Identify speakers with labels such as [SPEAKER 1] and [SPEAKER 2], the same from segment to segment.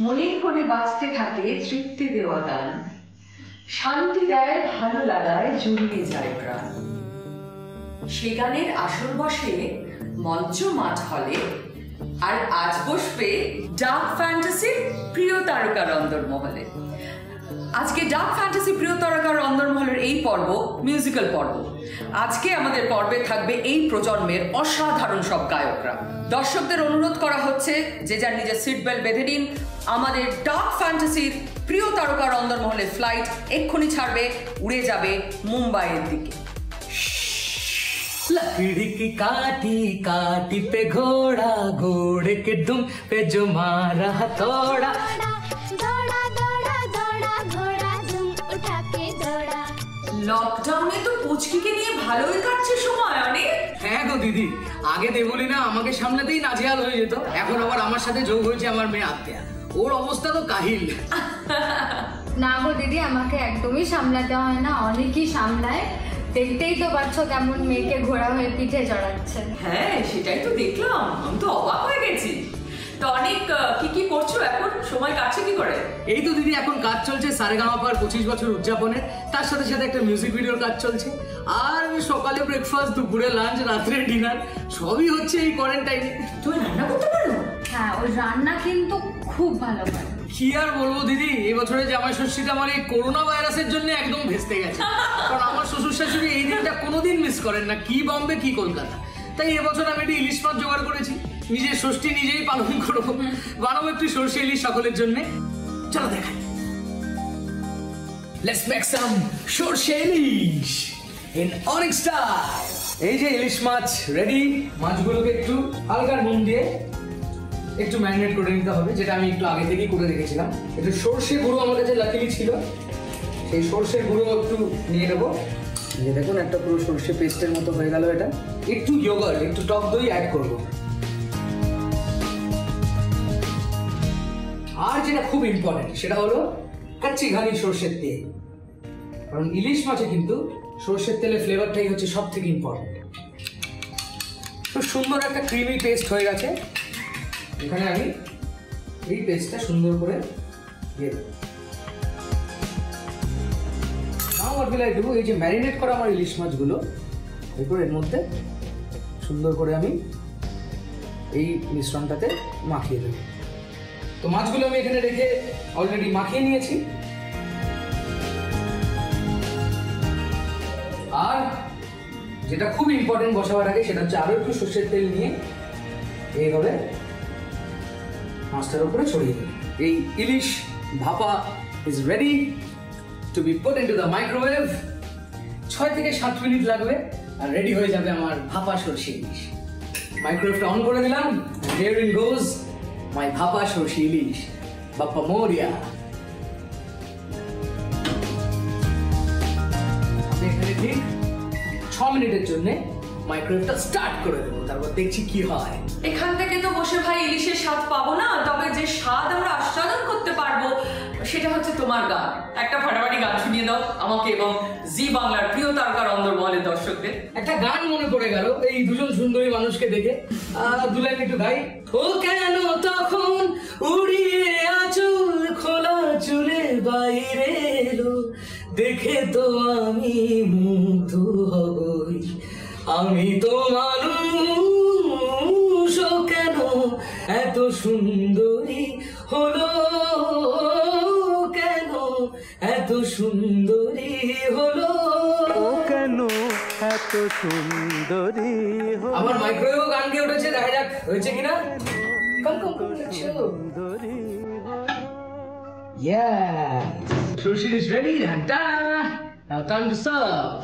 [SPEAKER 1] মনের কোণে বাঁচতে থাকে তৃপ্তি দেওয়া গান, শান্তি দেয় ভালো লাগায় জড়িয়ে যায় প্রাণ। সে গানের আসর বসে মঞ্চ মাঠ হলে, আর আজ বসবে ডার্ক ফ্যান্টাসির প্রিয় তারকার অন্দরমহলে। আজকে ডার্ক ফ্যান্টাসি প্রিয় তারকার অন্দরমহলের এই পর্ব মিউজিক্যাল পর্ব। আজকে আমাদের পর্বে থাকবে এই প্রজন্মের অসাধারণ সব গায়করা। দর্শকদের অনুরোধ করা হচ্ছে যে যার নিজের সিট বেল্ট বেঁধে নিন। আমাদের ডার্ক ফ্যান্টাসির প্রিয় তারকার অন্দরমহলের ফ্লাইট এক্ষুনি ছাড়বে, উড়ে যাবে মুম্বাইয়ের দিকে।
[SPEAKER 2] लकड़ी की काटी काटी पे घोड़ा, घोड़े के दुम पे जो मारा हथौड़ा,
[SPEAKER 3] दौड़ा दौड़ा दौड़ा घोड़ा दुम उठा के दौड़ा।
[SPEAKER 1] লকডাউনে তো পুচকিকে নিয়ে ভালোই কাটছে সময় অনেক।
[SPEAKER 2] হ্যাঁ গো দিদি, আগে দেবলি না আমাকে সামলাতেই নাজেহাল হয়ে যেত, এখন আবার আমার সাথে যোগ হয়েছে আমার মেয়ে আত্মীয়া, ওর অবস্থা তো কাহিল।
[SPEAKER 4] না গো দিদি, আমাকে একদমই সামলাতে হয় না, অনেকই সামলায়। দেখতেই তো পাচ্ছ কেমন মেয়েকে ঘোড়া হয়ে পিঠে চড়াচ্ছে।
[SPEAKER 1] হ্যাঁ সেটাই তো দেখলাম, আমি তো অবাক হয়ে গেছি। তো অনেক কি করছো এখন, সময় কাটছে কি করে?
[SPEAKER 2] এই তো দিদি এখন কাজ চলছে সারেগামাপার 25 বছর উদযাপনের, তার সাথে সাথে একটা মিউজিক ভিডিওর কাজ চলছে, আর সকালে ব্রেকফাস্ট, দুপুরে লাঞ্চ, রাত্রে ডিনার, সবই হচ্ছে এই কোয়ারেন্টাইনে।
[SPEAKER 1] তুমি রান্না করতে পারো?
[SPEAKER 4] হ্যাঁ, ওই রান্না কিন্তু খুব ভালো করে।
[SPEAKER 2] কি আর বলবো দিদি, এই বছরে জামাই ষষ্ঠীটা আমার এই করোনা ভাইরাসের জন্য একদম ভেস্তে গেছে। কারণ আমার শ্বশুর শাশুড়ি এই দিনটা কোনোদিন মিস করেন না, কি বম্বে কি কলকাতা। তাই এবছর আমি একটু ইলিশ মাছ জোগাড় করেছি, নিজের ষষ্ঠী নিজেই পালন করবো, বানাবো একটু সরষে ইলিশ সকলের জন্য। চলো দেখাই, লেটস মেক সাম সরষে ইলিশ ইন অনেক স্টাইল। এই যে ইলিশ মাছ রেডি, মাছগুলোকে একটু হালকা নুন দিয়ে একটু ম্যারিনেট করে নিতে হবে, যেটা আমি একটু আগে থেকেই করে রেখেছিলাম। একটু সর্ষে গুঁড়ো আমার কাছে লাকিলি ছিল, সেই সর্ষের গুঁড়ো একটু নিয়ে নেবো। যে দেখুন একটা পুরো সর্ষে পেস্টের মতো হয়ে গেল এটা। একটু ইয়োগার্ট, একটু টক দই অ্যাড করবো। আর যেটা খুব ইম্পর্টেন্ট সেটা হলো কাচ্চি ঘানি সর্ষের তেল, কারণ ইলিশ মাছে কিন্তু সর্ষের তেলের ফ্লেভারটাই হচ্ছে সব থেকে ইম্পর্টেন্ট। খুব সুন্দর একটা ক্রিমি পেস্ট হয়ে গেছে, এখানে আমি এই পেস্টটা সুন্দর করে দিয়ে দেবো। নাও আর বেলায় দেবো এই যে ম্যারিনেট করা আমার ইলিশ মাছগুলো, এরপর এর মধ্যে সুন্দর করে আমি এই মিশ্রণটাতে মাখিয়ে দেবো। তো মাছগুলো আমি এখানে রেখে অলরেডি মাখিয়ে নিয়েছি। আর যেটা খুব ইম্পর্টেন্ট বসাবার আগে সেটা হচ্ছে আরো একটু সর্ষের তেল নিয়ে এইভাবে মাছটার উপরে ছড়িয়ে দেবে। এই ilish bhapa is ready to be put into the microwave. 6 থেকে 7 মিনিট লাগবে আর রেডি হয়ে যাবে আমার ভাপা সরষে ইলিশ। মাইক্রোওয়েভটা অন করে দিলাম, হিয়ার ইট গোজ মাই ভাপা সরষে ইলিশ। বাপ্পা মোরিয়া। আমি এখানে ঠিক 6 মিনিটের জন্য মাইক্রোওয়েভটা স্টার্ট করে দেবো, তারপর দেখছি কি হয়।
[SPEAKER 1] এখান থেকে তো বসে ভাই ইলিশের স্বাদ পাবো না, তবে যে স্বাদ আমরা আস্বাদন করতে পারবো সেটা হচ্ছে তোমার গান। একটা ফাটাফাটি গান শুনিয়ে দাও আমাকে এবং জি বাংলার প্রিয় তারকার অন্দরমহলের দর্শকদের।
[SPEAKER 2] একটা গান মনে পড়ে গেল এই দুজন সুন্দরী মানুষকে দেখে, দু লাইন একটু গাই। ও কেন তখন উড়িয়ে আঁচল খোলা চুলের বাইরে এলো, দেখে তো আমি মুগ্ধ হই, আমি তো মানুষ, কেন এত সুন্দরী হলো, কেন এত সুন্দরী হলো,
[SPEAKER 5] কেন এত সুন্দরী।
[SPEAKER 2] আমার মাইক্রোওয়েভ গান গিয়ে উঠেছে, দেখা যাক হয়েছে কিনা। কম কম কম সুন্দরী। Yes, sushi is ready and done. Now time to serve.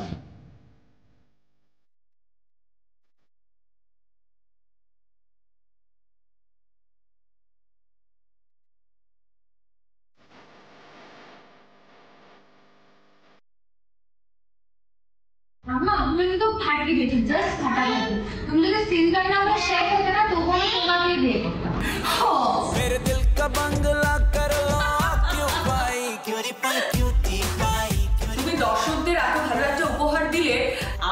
[SPEAKER 4] अम्मा मैंने तो फाटी गई थी, जस्ट फटा गई थी। तुम लोग सीन करना होगा, शेक होता ना तो वो होगा के दे।
[SPEAKER 6] मेरे दिल का बंगला कर लो क्यों पाई, क्यों री पाई, क्यों ती पाई।
[SPEAKER 1] তুমি দর্শকদের এত ভালো একটা উপহার দিলে,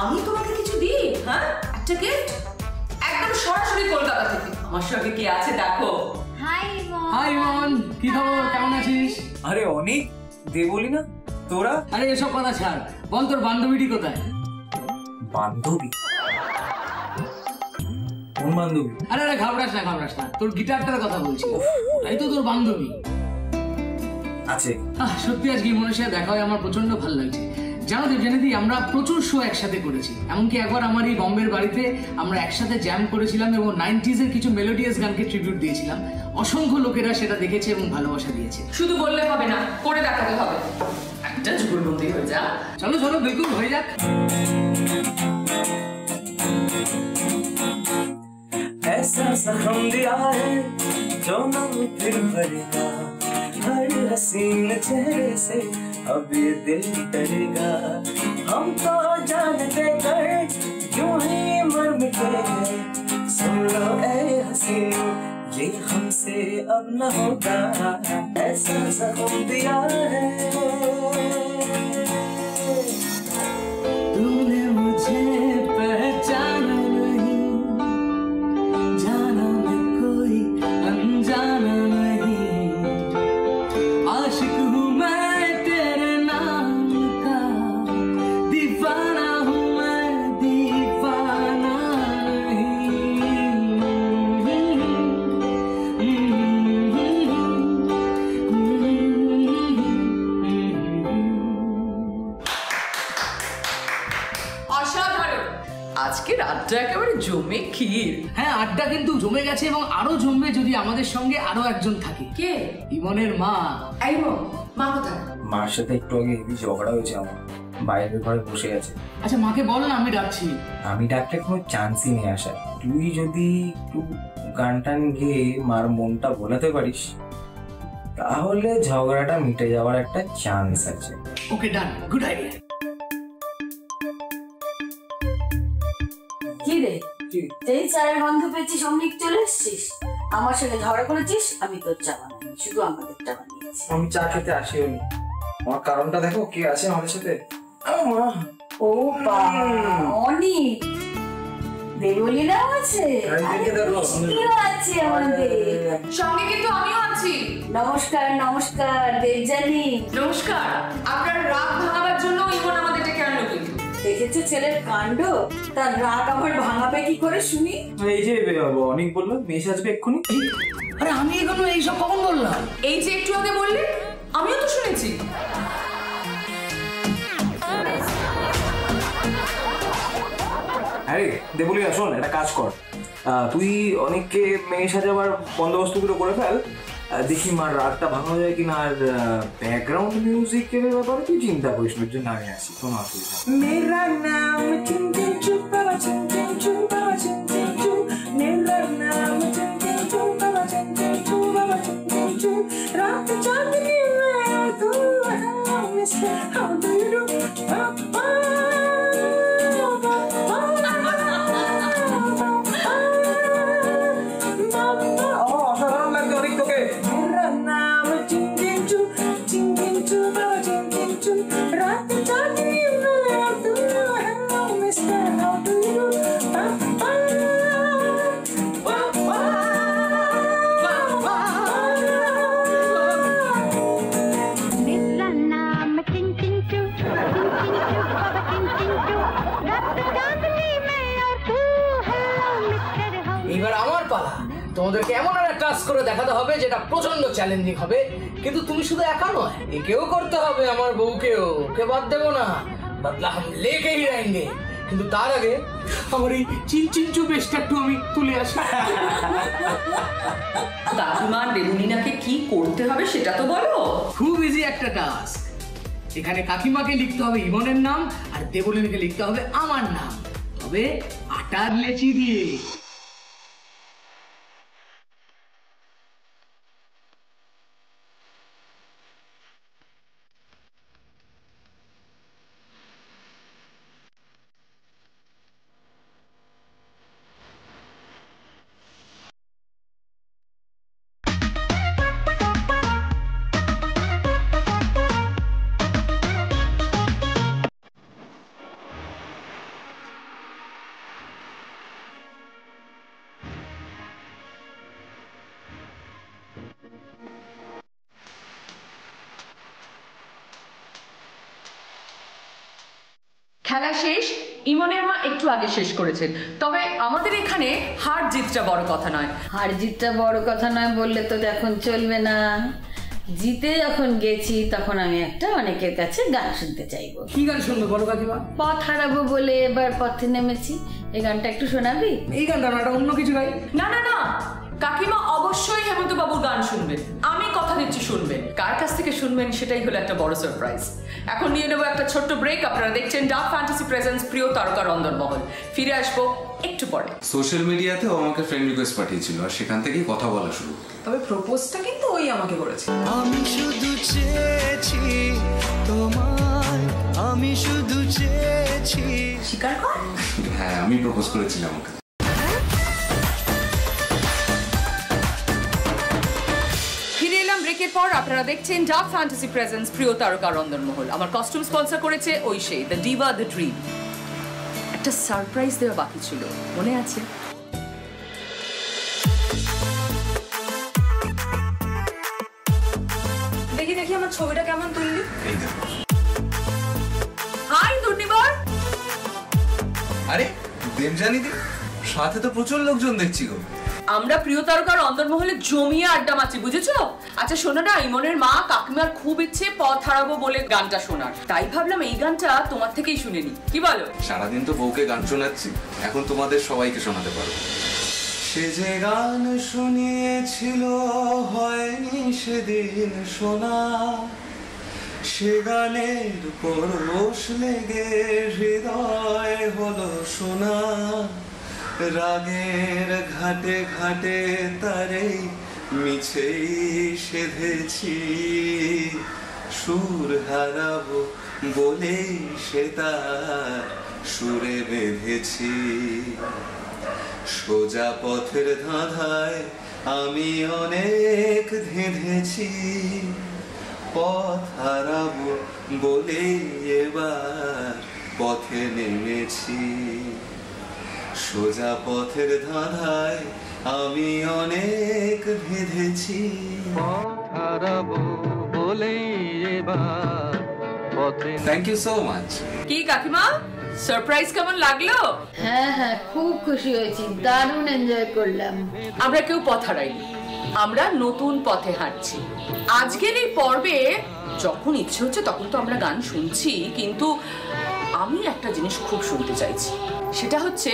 [SPEAKER 1] আমি তোমাকে কিছু দিই? হ্যাঁ, একটা গিফট একদম সরাসরি কলকাতা থেকে। আমার সঙ্গে কে আছে দেখো।
[SPEAKER 3] হাই মম।
[SPEAKER 2] হাই ইমন, কি খবর, কেমন আছিস?
[SPEAKER 7] আরে অনেক দে বলি না তোরা।
[SPEAKER 2] আরে এসব কথা ছাড়, বল তোর বান্ধবীটি কোথায়?
[SPEAKER 7] বান্ধবী? কোন বান্ধবী?
[SPEAKER 2] আরে আরে ঘাবড়াস না, তোর গিটারটার কথা বলছি। তাই তো তোর বান্ধবী
[SPEAKER 7] আছে।
[SPEAKER 2] সত্যি আজকে ইমনের সাথে দেখা হয় আমার প্রচন্ড ভালো লাগছে। জানো দেবজানিদি, আমরা প্রচুর শো একসাথে করেছি। এমনকি একবার আমার এই বম্বের বাড়িতে আমরা একসাথে জ্যাম করেছিলাম এবং 90s এর কিছু মেলোডিয়াস গানকে ট্রিবিউট দিয়েছিলাম। অসংখ্য লোকেরা সেটা দেখেছে এবং ভালোবাসা দিয়েছে।
[SPEAKER 1] শুধু বললে হবে না, করে দেখাতে হবে। একটা যুগলবন্দি হয়ে যা।
[SPEAKER 2] চলো চলো, বিলকুল হয়ে যাক।
[SPEAKER 6] ऐसा जख्म दिया है जो न फिर भरेगा, हर हसीन चेहरे से अब ये दिल डरेगा। हम तो जान देकर क्यों ही मर मिटे हैं, सुन लो ऐ हसीन ये हमसे अब न होगा। ऐसा जख्म दिया है
[SPEAKER 2] तूने मुझे पहचाना नहीं, जाना मैं कोई अनजाना नहीं, आशिक हूँ मैं तेरे नाम का, दीवाना हूँ मैं दीवाना
[SPEAKER 1] অসাধারণ। আজকে রাতটা একেবারে জমে ক্ষীর।
[SPEAKER 2] হ্যাঁ, আড্ডা কিন্তু জমে গেছে এবং আরো জমবে যদি আমাদের সঙ্গে আরো একজন থাকে।
[SPEAKER 1] কে?
[SPEAKER 2] ইমনের মা।
[SPEAKER 1] এই মা কোথায়?
[SPEAKER 7] মার সাথে একটু আগে হেভি ঝগড়া হয়েছে আমার, বাইরের ঘরে বসে আছে।
[SPEAKER 2] আচ্ছা, মাকে বল না আমি ডাকছি।
[SPEAKER 7] আমি ডাকলে কোনো চান্সই নেই আসার। তুই যদি একটু গান টান গিয়ে মার মনটা বোলাতে পারিস তাহলে ঝগড়াটা মিটে যাওয়ার একটা চান্স আছে।
[SPEAKER 2] ওকে, ডান, গুড আইডিয়া।
[SPEAKER 8] কি রে, এই চায়ের গন্ধ পেয়েছিস অমনি চলে এসছিস? আমার সাথে ঝগড়া করেছিস, আমি তোর চা বানাই, শুধু আমাদেরটা বানিয়েছি।
[SPEAKER 7] আমি চা খেতে আসিও নি, আমার কারণটা দেখো কে আছে আমাদের সাথে।
[SPEAKER 8] ও অনেক দেবলীরাও আছে, মিষ্টিও আছে আমাদের
[SPEAKER 1] সঙ্গে, কিন্তু আমিও আছি।
[SPEAKER 8] নমস্কার নমস্কার দেবজানি।
[SPEAKER 1] নমস্কার। আপনার রাগ ভাঙাবার জন্য ইমন আমাদের ডেকে আনলো কিন্তু।
[SPEAKER 8] দেখেছো ছেলের কাণ্ড, তার রাগ আমার ভাঙাবে কি করে শুনি?
[SPEAKER 7] এই যে অনেক বললো মেয়ে আসবে এক্ষুনি।
[SPEAKER 2] আরে আমি এখনো এইসব কখন বললাম?
[SPEAKER 1] এই যে একটু আগে বললে, আমিও তো শুনেছি।
[SPEAKER 7] আরে দেবলিয়া শোন, একটা কাজ কর, তুই অনেককে মেয়ে সাজাবার বন্দোবস্তগুলো করে ফেল, দেখি মার রাতটা ভাঙানো যায় কিনা। আর ব্যাকগ্রাউন্ড মিউজিকের ব্যাপারে তুই চিন্তা করিস, ওর জন্য আমি আসি, কোনো অসুবিধা। মেরা নাম চিনচিনচু বাবা চিনচিনচু বাবা চিনচিনচু, মেরা নাম চিনচিনচু বাবা চিনচিনচু বাবা চিনচিনচু, রাত চাঁদনি মে তু mister how do you do.
[SPEAKER 2] এবার আমার পালা। তোমাদেরকে এমন একটা টাস্ক করে দেখাতে হবে যেটা প্রচন্ড চ্যালেঞ্জিং হবে, কিন্তু তুমি শুধু একা নয়, একেও করতে হবে, আমার বউকেও। ওকে বাদ দেবো না, বদলা হাম লেকে হি रहेंगे। কিন্তু তার আগে আমার এই চিনচিনচু বেশটা একটু আমি তুলে আসি।
[SPEAKER 1] দাদিমা দেবলীনাকে কি করতে হবে সেটা তো বলো।
[SPEAKER 2] খুব ইজি একটা টাস্ক। এখানে কাকিমাকে লিখতে হবে ইমনের নাম আর দেবলীনাকে লিখতে হবে আমার নাম, তবে আটার লেচি দিয়ে।
[SPEAKER 1] খেলা শেষ, ইমনের মা একটু আগে শেষ করেছেন। তবে আমাদের এখানে হার জিতটা বড় কথা নয়।
[SPEAKER 8] হার জিতটা বড় কথা নয় বললে তো এখন চলবে না। জিতে যখন গেছি তখন আমি একটা অনেকের কাছে গান শুনতে চাইবো।
[SPEAKER 2] কি গান শুনবে বলো কাকিমা?
[SPEAKER 8] পথ হারাবো বলে এবার পথে নেমেছি, এই গানটা একটু শোনাবি?
[SPEAKER 2] এই গানটা না, অন্য কিছু গাই।
[SPEAKER 1] না না না, কাকিমা অবশ্যই হেমন্ত বাবুর গান শুনবেন, আমি কথা দিচ্ছি শুনবেন। কার কাছ থেকে শুনবেন সেটাই হলো একটা বড় সারপ্রাইজ। এখন নিয়ে নেবো একটা ছোট্ট ব্রেক। আপনারা দেখছেন ডার্ক ফ্যান্টাসি প্রেজেন্স প্রিয় তারকা রন্ধনমহল। ফিরে আসবো একটু পরে।
[SPEAKER 9] সোশ্যাল মিডিয়াতে ও আমাকে ফ্রেন্ড রিকোয়েস্ট পাঠিয়েছিল আর সেখান থেকেই কথা বলা শুরু।
[SPEAKER 1] তবে প্রপোজটা কিন্তু ওই আমাকে করেছে।
[SPEAKER 6] আমি শুধু চেয়েছি তোমায়, আমি শুধু চেয়েছি।
[SPEAKER 1] স্বীকার কর।
[SPEAKER 9] হ্যাঁ, আমি প্রপোজ করেছিলাম ওকে।
[SPEAKER 1] ফিরে এলাম ব্রেকের পর। আপনারা দেখছেন ডার্ক ফ্যান্টাসি প্রেজেন্স প্রিয় তারকা রন্ধনমহল। আমার কস্টিউম স্পন্সর করেছে ওই সেই দ্য ডিভা দ্য ড্রিম। একটা সারপ্রাইজ দেওয়া বাকি ছিল, মনে আছে? দেখি দেখি আমার ছবিটা কেমন তুললি। হাই দুর্নিবার।
[SPEAKER 9] আরে দেবজানিদি, সাথে তো প্রচুর লোকজন দেখছি গো।
[SPEAKER 1] আমরা প্রিয় তারকা রন্ধনমহলে জমিয়ে আড্ডা মারছি, বুঝেছো? আচ্ছা শোনো না, ইমনের মা কাকিমার খুব ইচ্ছে পথ হারাবো বলে গানটা শোনার, তাই ভাবলাম এই গানটা তোমার থেকেই শুনে নি, কি বলো?
[SPEAKER 9] সারাদিন তো বউকে গান শোনাচ্ছি, এখন তোমাদের সবাইকে শোনাতে পারবো।
[SPEAKER 6] সে যে গান শুনিয়েছিল হয়নি সেদিন শোনা, সে গানের পরশ লেগে হৃদয় হলো শোনা। রাগের ঘাটে ঘাটে তারে মিছেই সেধেছি, সুর হারাবো বলে সে তার সুরে বেঁধেছি। সোজা পথের ধাঁধায় আমি অনেক ধেঁধেছি, পথ হারাবো বলে এবার পথে নেমেছি। সোজা পথের ধাঁধায় আমি অনেক ধেঁধেছি, পথ হারাবো বলে এবার পথে।
[SPEAKER 9] Thank you so much.
[SPEAKER 1] কি কাকিমা, সারপ্রাইজ কেমন লাগলো?
[SPEAKER 8] হ্যাঁ হ্যাঁ, খুব খুশি হয়েছি, দারুণ এনজয় করলাম।
[SPEAKER 1] আমরা কেউ পথ হারাইনি, আমরা নতুন পথে হাঁটছি। আজকের এই পর্বে যখন ইচ্ছে হচ্ছে তখন তো আমরা গান শুনছি, কিন্তু আমি একটা জিনিস খুব শুনতে চাইছি, সেটা হচ্ছে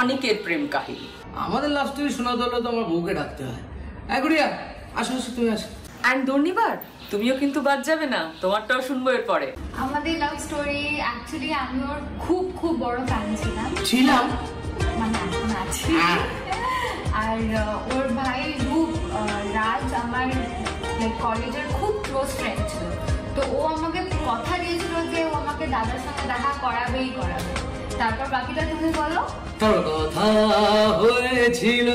[SPEAKER 1] অনেকের প্রেম কাহিনী।
[SPEAKER 2] আমাদের লাভ স্টোরি শোনাতে হলে তো আমার বউকে ডাকতে হয়। গুড়িয়া আসো, তুমি আসো।
[SPEAKER 1] অ্যান্ড দুর্নিবার, তুমিও কিন্তু বাদ যাবে না, তোমারটাও শুনবো এরপরে।
[SPEAKER 4] আমাদের লাভ স্টোরি অ্যাকচুয়ালি আমি ওর খুব খুব বড় ফ্যান
[SPEAKER 2] ছিলাম,
[SPEAKER 4] মানে এখন আছি। আর ওর ভাই রূপ রাজ আমার কলেজের খুব ক্লোজ ফ্রেন্ড ছিল, তো ও আমাকে কথা দিয়েছিল যে ও আমাকে দাদার সঙ্গে দেখা করাবেই করাবে। তারপর বাকিটা তুমি বলো।
[SPEAKER 2] কথা হয়েছিল,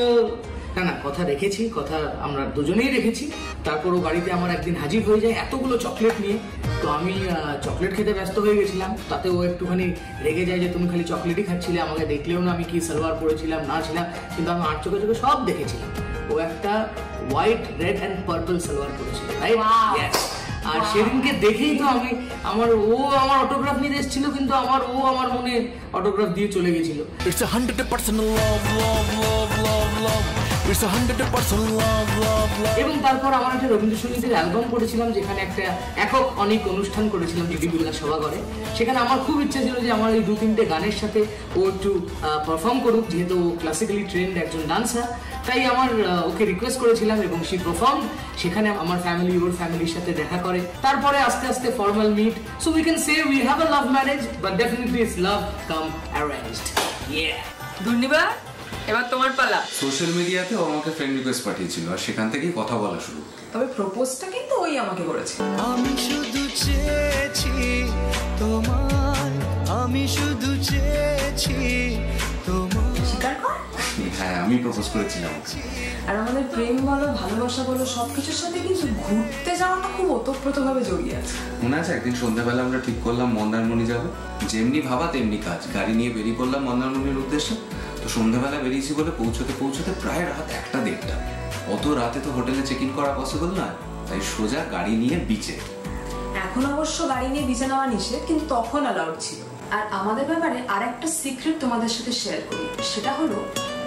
[SPEAKER 2] না না কথা রেখেছি, কথা আমরা দুজনেই রেখেছি। তারপর ও বাড়িতে আমার একদিন হাজির হয়ে যায় এতগুলো চকলেট নিয়ে, তো আমি চকলেট খেতে ব্যস্ত হয়ে গেছিলাম, তাতে ও একটুখানি রেগে যায় যে তুমি খালি চকলেটই খাচ্ছিলে, আমাকে দেখলেও না আমি কি সালোয়ার পরেছিলাম না ছিলাম, কিন্তু আমি 8 চোখে চোখে সব দেখেছিলাম। ও একটা white red and purple salwar পরেছিল, রাইট? আর সেদিনকে দেখেই তো আমি আমার অটোগ্রাফ নিতে এসেছিল, কিন্তু ও আমার মনে অটোগ্রাফ দিয়ে চলে গেছিল।
[SPEAKER 10] It's 100% love. It's 100% love.
[SPEAKER 2] এবং তারপর আমার একটা রবীন্দ্রসঙ্গীতের অ্যালবাম করেছিলাম, যেখানে একটা একক অনেক অনুষ্ঠান করেছিলাম জিডি বিড়লা সভাঘরে। সেখানে আমার খুব ইচ্ছা ছিল যে আমার এই 2-3টে গানের সাথে ও একটু পারফর্ম করুক, যেহেতু ও ক্লাসিক্যালি ট্রেন্ড একজন ডান্সার। তাই আমার ওকে রিকোয়েস্ট করেছিলাম এবং সে পারফর্ম। সেখানে আমার ফ্যামিলি ওর ফ্যামিলির সাথে দেখা করে, তারপরে আস্তে আস্তে formal meet. So we can say we have a love marriage, but definitely it's love cum arranged. Yeah
[SPEAKER 1] Durnibar, এবার তোমার পালা।
[SPEAKER 9] সোশ্যাল মিডিয়াতে ও আমাকে ফ্রেন্ড রিকোয়েস্ট পাঠিয়েছিল আর সেখান থেকেই কথা বলা শুরু।
[SPEAKER 1] তবে প্রপোজটা কিন্তু ওই আমাকে করেছে।
[SPEAKER 6] আমি শুধু চেয়েছি তোমায়, আমি শুধু চেয়েছি তোমায়।
[SPEAKER 1] স্বীকার কর।
[SPEAKER 9] হ্যাঁ, আমি প্রপোজ করেছিলাম ওকে।
[SPEAKER 1] আর আমাদের প্রেম বলো ভালোবাসা বলো সবকিছুর সাথে কিন্তু ঘুরতে যাওয়াটা খুব ওতপ্রোতভাবে জড়িয়ে আছে।
[SPEAKER 9] মনে আছে একদিন সন্ধ্যাবেলা আমরা ঠিক করলাম মন্দারমণি যাবে, যেমনি ভাবা তেমনি কাজ। গাড়ি নিয়ে বেরিয়ে পড়লাম মন্দারমণির উদ্দেশ্যে। তো সন্ধ্যাবেলা বেরিয়েছি বলে পৌঁছতে প্রায় রাত 1-1:30। অত রাতে তো হোটেলে চেক ইন করা পসিবল না, তাই সোজা গাড়ি নিয়ে বিচে।
[SPEAKER 1] এখন অবশ্য গাড়ি নিয়ে বিচে নেওয়া নিষেধ, কিন্তু তখন অ্যালাউড ছিল। আর আমাদের ব্যাপারে আর একটা সিক্রেট তোমাদের সাথে শেয়ার করি, সেটা হলো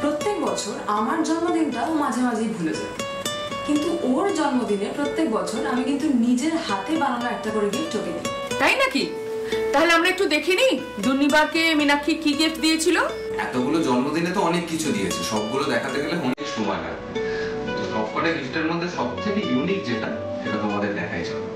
[SPEAKER 1] প্রত্যেক বছর আমার জন্মদিনটা ও মাঝে মাঝেই ভুলে যায়, কিন্তু ওর জন্মদিনে প্রত্যেক বছর আমি কিন্তু নিজের হাতে বানানো একটা করে গিফট ওকে দিই। তাই নাকি? তাহলে আমরা একটু দেখে নিই দুর্নিবারকে মীনাক্ষী কি গিফট দিয়েছিল।
[SPEAKER 9] এতগুলো জন্মদিনে তো অনেক কিছু দিয়েছে, সবগুলো দেখাতে গেলে অনেক সময় লাগবে। তো সবকটা গিফটের মধ্যে সবথেকে ইউনিক যেটা, সেটা তোমাদের দেখাই যাবে।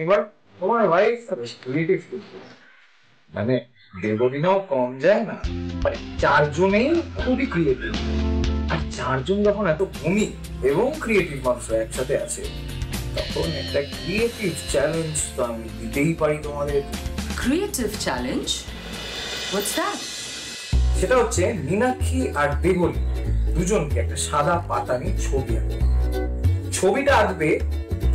[SPEAKER 7] এবার তোমার ভাই মানে দেবদিনও কম যায় না, মানে চারজনেই খুবই ক্রিয়েটিভ, আর চারজন যখন এত ভূমি এবং ক্রিয়েটিভ মানুষ একসাথে আছে, তখন একটা ক্রিয়েটিভ চ্যালেঞ্জ তো আমি দিতেই পারি তোমাদের।
[SPEAKER 1] Creative challenge? What's that?
[SPEAKER 7] সেটা হচ্ছে মীনাক্ষী আর দেবলী দুজনকে একটা সাদা পাতা নিয়ে ছবি আঁকবে। ছবিটা আঁকবে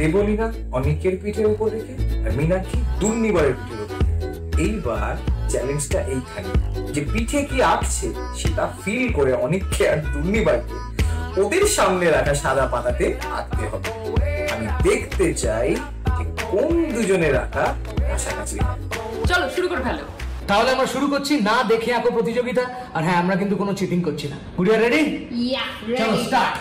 [SPEAKER 7] দেবলীনা অনিকের পিঠের উপর রেখে আর মীনাক্ষী দুর্নিবারের পিঠের উপর। এইবার চ্যালেঞ্জটা এইখানে যে পিঠে কি আঁকছে সেটা ফিল করে অনিককে আর দুর্নিবারকে ওদের সামনে রাখা সাদা পাতাতে আঁকতে হবে। আমি দেখতে চাই যে কোন দুজনের আঁকা কাছাকাছি।
[SPEAKER 1] চলো শুরু করে ফেলো।
[SPEAKER 2] তাহলে আমরা শুরু করছি না দেখে আঁকো প্রতিযোগিতা। আর হ্যাঁ, আমরা কিন্তু কোনো চিটিং করছি না। গুড়িয়া রেডি?
[SPEAKER 4] ইয়া
[SPEAKER 2] চলো
[SPEAKER 4] রেডি।
[SPEAKER 2] স্টার্ট।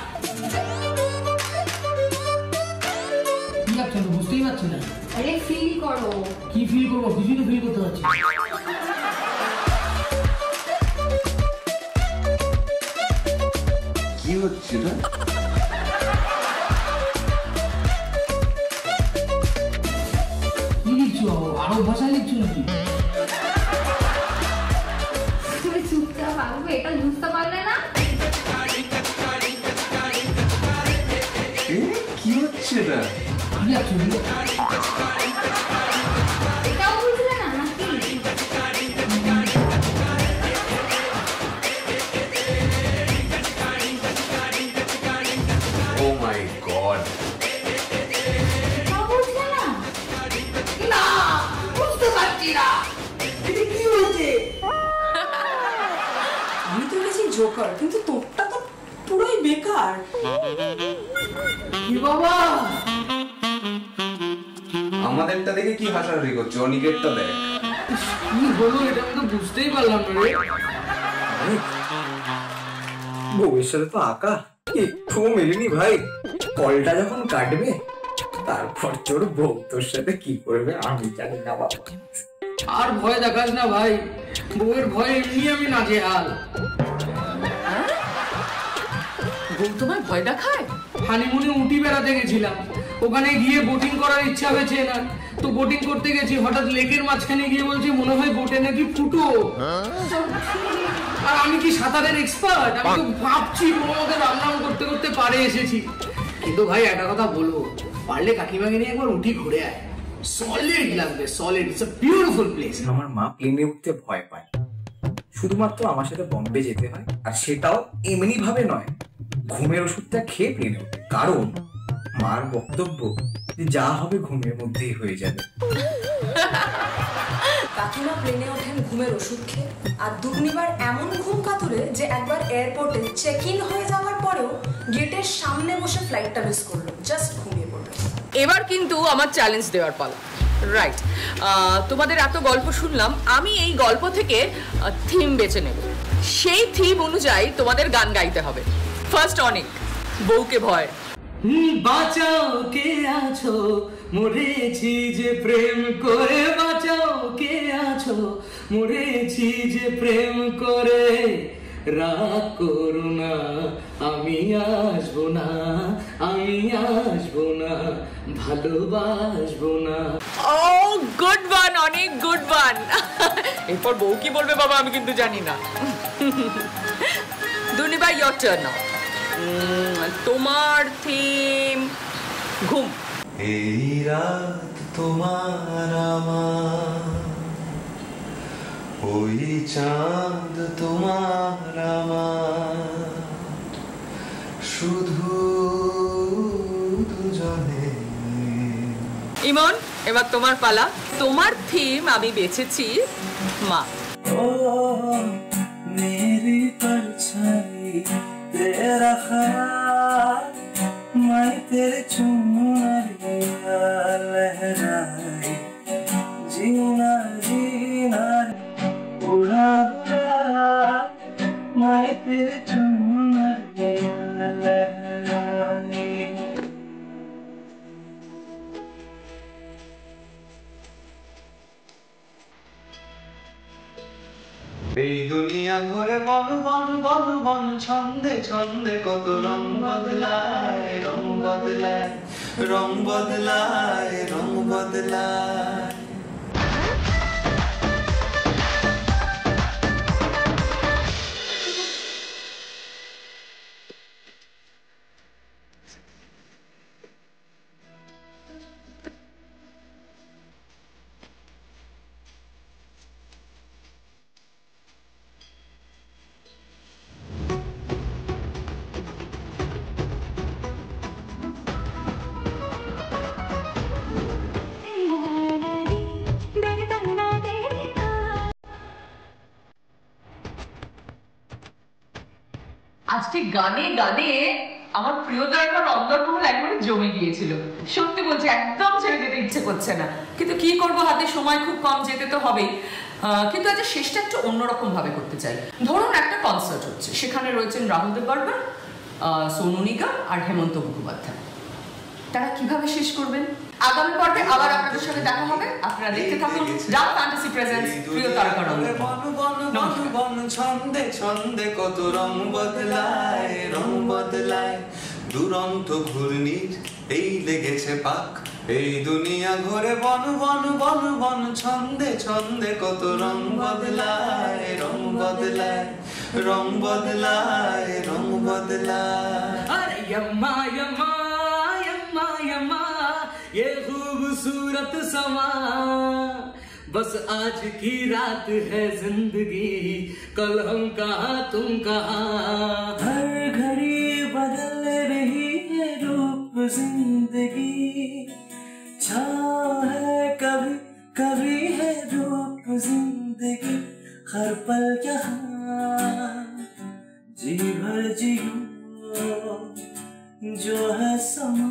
[SPEAKER 2] কি আঁকছো তো বুঝতেই পারছি না।
[SPEAKER 4] আরে ফিল করো।
[SPEAKER 2] কি ফিল করবো? কিছুই তো ফিল করতে পারছি।
[SPEAKER 9] কি হচ্ছে না?
[SPEAKER 2] কি লিখছো? আরব ভাষায় লিখছো নাকি?
[SPEAKER 4] তুমি চুপচাপ আঁকবে, এটা বুঝতে পারলে না?
[SPEAKER 9] কি হচ্ছে না?
[SPEAKER 2] কি আঁকছো?
[SPEAKER 4] এটাও বুঝলে না নাকি?
[SPEAKER 9] ও মাই গড!
[SPEAKER 4] এটাও বুঝলে না?
[SPEAKER 8] না বুঝতে পারছি না এটা কি হয়েছে।
[SPEAKER 1] আমি তো গেছি জোকার, কিন্তু তোরটা তো পুরোই বেকার।
[SPEAKER 2] কি বাবা?
[SPEAKER 9] আমাদেরটা দেখে কি হাসাহাসি করছে? অনিকেরটা দেখ।
[SPEAKER 2] কি হলো? এটা আমি তো বুঝতেই পারলাম না রে।
[SPEAKER 7] বউয়ের সাথে তো আঁকা একটু মেলেনি ভাই। কলটা যখন কাটবে তারপর তোর বউ তোর সাথে কি করবে আমি জানি না বাবা।
[SPEAKER 2] আর ভয় দেখাস না ভাই, বউয়ের ভয়ে এমনি আমি নাজেহাল।
[SPEAKER 1] বউ তোমায় ভয় দেখায়?
[SPEAKER 2] হানিমুনে উটি বেড়াতে গেছিলাম, ওখানে গিয়ে বোটিং করার ইচ্ছা হয়েছে না, তো বোটিং করতে গেছি, হঠাৎ লেকের মাঝখানে গিয়ে বলছে মনে হয় বোটে নাকি ফুটো। আর আমি কি সাঁতারের এক্সপার্ট? আমি তো ভাবছি কোনো মতে রান্নাম করতে করতে পারে এসেছি। কিন্তু ভাই একটা কথা বলবো, পারলে কাকিমাকে নিয়ে একবার উঠি ঘুরে আয়, সলিড লাগবে, solid. It's a beautiful place.
[SPEAKER 7] আমার মা প্লেনে উঠতে ভয় পায়, শুধুমাত্র আমার সাথে বম্বে যেতে হয়, আর সেটাও এমনি ভাবে নয়, ঘুমের ওষুধটা খেয়ে প্লেনে উঠে। কারণ মার বক্তব্য যে যা হবে ঘুমের মধ্যেই হয়ে যাবে।
[SPEAKER 1] কাকিমা প্লেনে ওঠেন ঘুমের ওষুধ খেয়ে, আর দুর্নিবার এমন ঘুম কাতুরে যে একবার এয়ারপোর্টে চেক ইন হয়ে যাওয়ার পরেও গেটের সামনে বসে ফ্লাইটটা মিস করলো, জাস্ট ঘুমিয়ে পড়লো। এবার কিন্তু আমার চ্যালেঞ্জ দেওয়ার পালা। রাইট, তোমাদের এত গল্প শুনলাম, আমি এই গল্প থেকে থিম বেছে নেব। সেই থিম অনুযায়ী তোমাদের গান গাইতে হবে। ফার্স্ট অনেক, বউকে ভয়।
[SPEAKER 2] বাঁচাও কে আছো, মরেছি যে প্রেম করে, বাঁচাও কে আছো, মরেছি যে প্রেম করে, রাগ করো না, আমি আসবো না, আমি আসবো না, ভালোবাসবো না।
[SPEAKER 1] ও গুড ওয়ান, অনেক গুড ওয়ান। এরপর বউ কি বলবে বাবা আমি কিন্তু জানি না। দুর্নিবা, ইয়োর টার্ন নাও। তোমার থিম ঘুম।
[SPEAKER 6] এই রাত তোমার আমার
[SPEAKER 5] ওই চাঁদ তোমার আমার শুধু দুজনে।
[SPEAKER 1] ইমন, এবার তোমার পালা। তোমার থিম আমি বেছেছি মা।
[SPEAKER 6] ओ मेरी परछाई तेरा ख्याल मैं तेरे चुनरिया लहराई जीना जीना उड़ा उड़ा मैं तेरे चुनरिया लहराई।
[SPEAKER 5] এই দুনিয়া ঘরে বন বন বন বন ছন্দে ছন্দে কত রং বদলায় রং বদলায় রং বদলায় রং বদলায়।
[SPEAKER 1] আজকে গানে গানে আমার প্রিয় গায়িকা অন্দরমহল একবারে জমে গিয়েছিল। সত্যি বলছি, একদম ছেড়ে যেতে ইচ্ছে করছে না, কিন্তু কি করব, হাতে সময় খুব কম, যেতে তো হবেই। কিন্তু আজ শেষটা একটু অন্যরকম ভাবে করতে চাই। ধরুন একটা কনসার্ট হচ্ছে, সেখানে রয়েছেন রাহুল দেব বর্মন, সোনু নিগম আর হেমন্ত মুখোপাধ্যায়। তারা কিভাবে শেষ করবেন? আগামী পর্বে আবার আপনাদের সাথে দেখা হবে। আপনারা দেখতে থাকুন ডার্ক ফ্যান্টাসি প্রেজেন্টস প্রিয় তারকা
[SPEAKER 5] বন ছন্দে ছন্দে কত রং বদলায় রং বদলায়। দুরন্ত ঘূর্ণির এই লেগেছে পাক এই দুনিয়া ঘরে বন বন বন বন ছন্দে ছন্দে কত রং বদলায় রং বদলায় রং বদলায় রং বদলায়।
[SPEAKER 2] अरे यम्मा यम्मा यम्मा यम्मा ये खूबसूरत समा बस आज की रात है जिंदगी कल हम कहाँ तुम कहाँ।
[SPEAKER 6] हर घड़ी बदल रही है रूप जिंदगी छाँव है कभी कभी है रूप जिंदगी हर पल यहाँ जी भर जियो जो है समा।